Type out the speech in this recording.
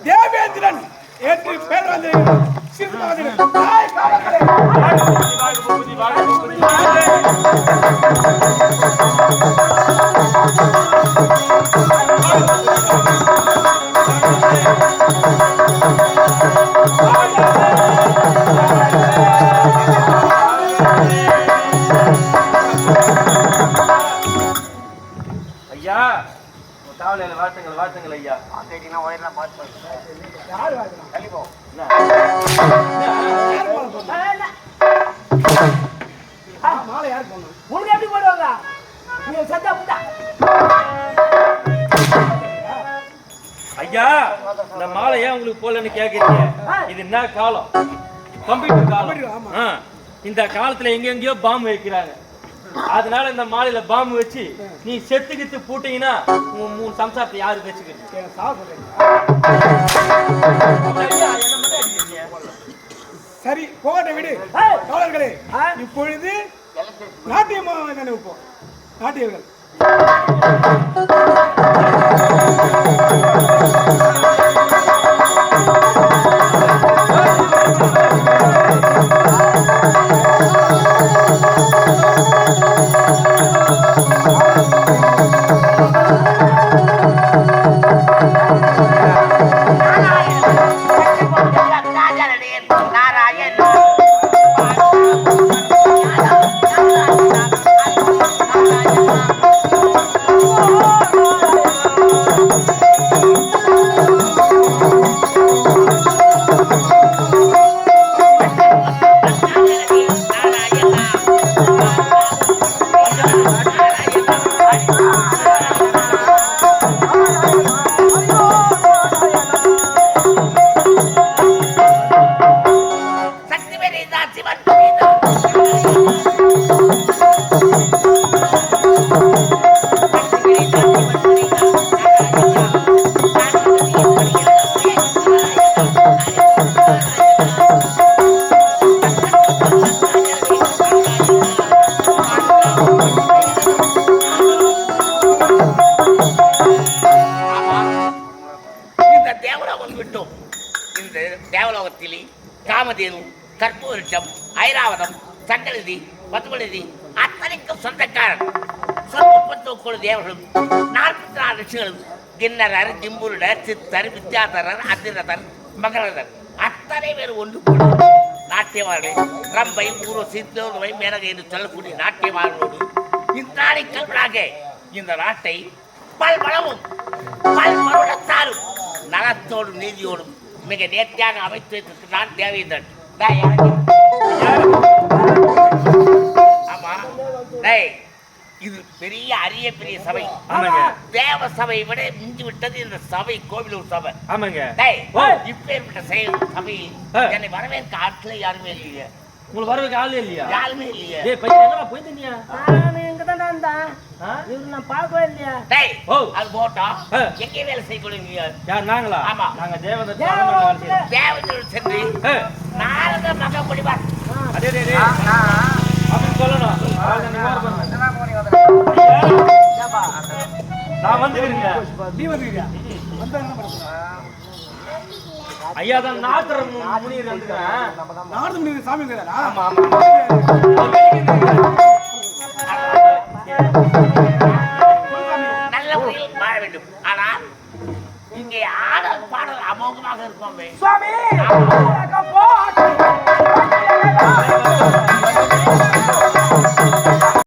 தேவேந்திரன் என்று பேர் வந்து ஐயா காவலையில வாழ்த்துங்கள் ஐயா. மாலை யாரு போடணும்? உங்களுக்கு எப்படி போடுவாங்க? நீங்க சத்தா புட்டா ஐயா, இந்த மாலை ஏன் உங்களுக்கு போலன்னு கேக்குறீங்க? இது என்ன காலம்? கம்ப்யூட்டர் காலம். இந்த காலத்துல எங்கெங்கயோ பாம்பு வைக்கிறாங்க. அதனால இந்த மாலையில பாம்பு வச்சு நீ செத்துக்கிட்டு பூட்டீங்கன்னா மூணு சம்சாரத்தை யாரு வச்சுக்கிட்டு? சரி போகட்ட விடு. தோழர்களே, இப்பொழுது நாட்டியமாக நினைப்போம். நாட்டியர்கள் தேவலோகத்திலே காமதேனு, கற்பூரிஷம், ஐராவதம், சண்டநிதி, பத்மநிதி அத்தனைக்கும் சொந்தக்காரன் 39 தேவர்களும் 44 ரிஷிகளும் கிண்ணரர், ஜிம்புருடர், சித்தர், வித்யாதரர், அதிரதர், மகரதர் அத்தனை பேர் ஒன்று கூட நாட்டியமாடு ரம்பை, ஊர்வசி, தேவதை, மேனகை என்று சொல்லக்கூடிய நாட்டியமானோடு இந்நாளைக்கல்வனாக இந்த நாட்டை பல்வளமும் பல்வருடத்தாரும் நலத்தோடும் நீதியோடும் மிக நேர்த்தியாக அமைத்து வைத்திருக்கிறான் தேவேந்திரன். ஆமா, இது பெரிய அரிய பெரிய சபை. தேவ சபை விட மிஞ்சி விட்டது இந்த சபை, கோவிலூர் சபை. இப்பேற்பட்ட சபை என்னை வரவேற்க ஆட்களே யாருமே இல்லையே. உங்களுக்கு வரவேற்க ஆளே இல்லையா? யாருமே இல்லையே. போயிருந்தீங்க நான் பார்க்கவே இல்லையா? அது போட்டா எங்க வேலை செய்யக்கூடிய நாங்களா? ஆமா, நாங்க தேவதர் சென்று நாரத மக முடிவார் அப்படின்னு சொல்லணும். நான் வந்துக்கிறீங்க. நீ வந்துக்கிறியா? ஐயா தான் நாட்டு முனிவர் வந்துக்கிறேன். நாடு முனிவர் சாமி வந்துக்கிறாரா? ஆமா ஆமா. நல்ல முறையில் வாழ வேண்டும். ஆனால் இங்கே ஆடல் பாடல் அமோகமாக இருக்கும். சுவாமி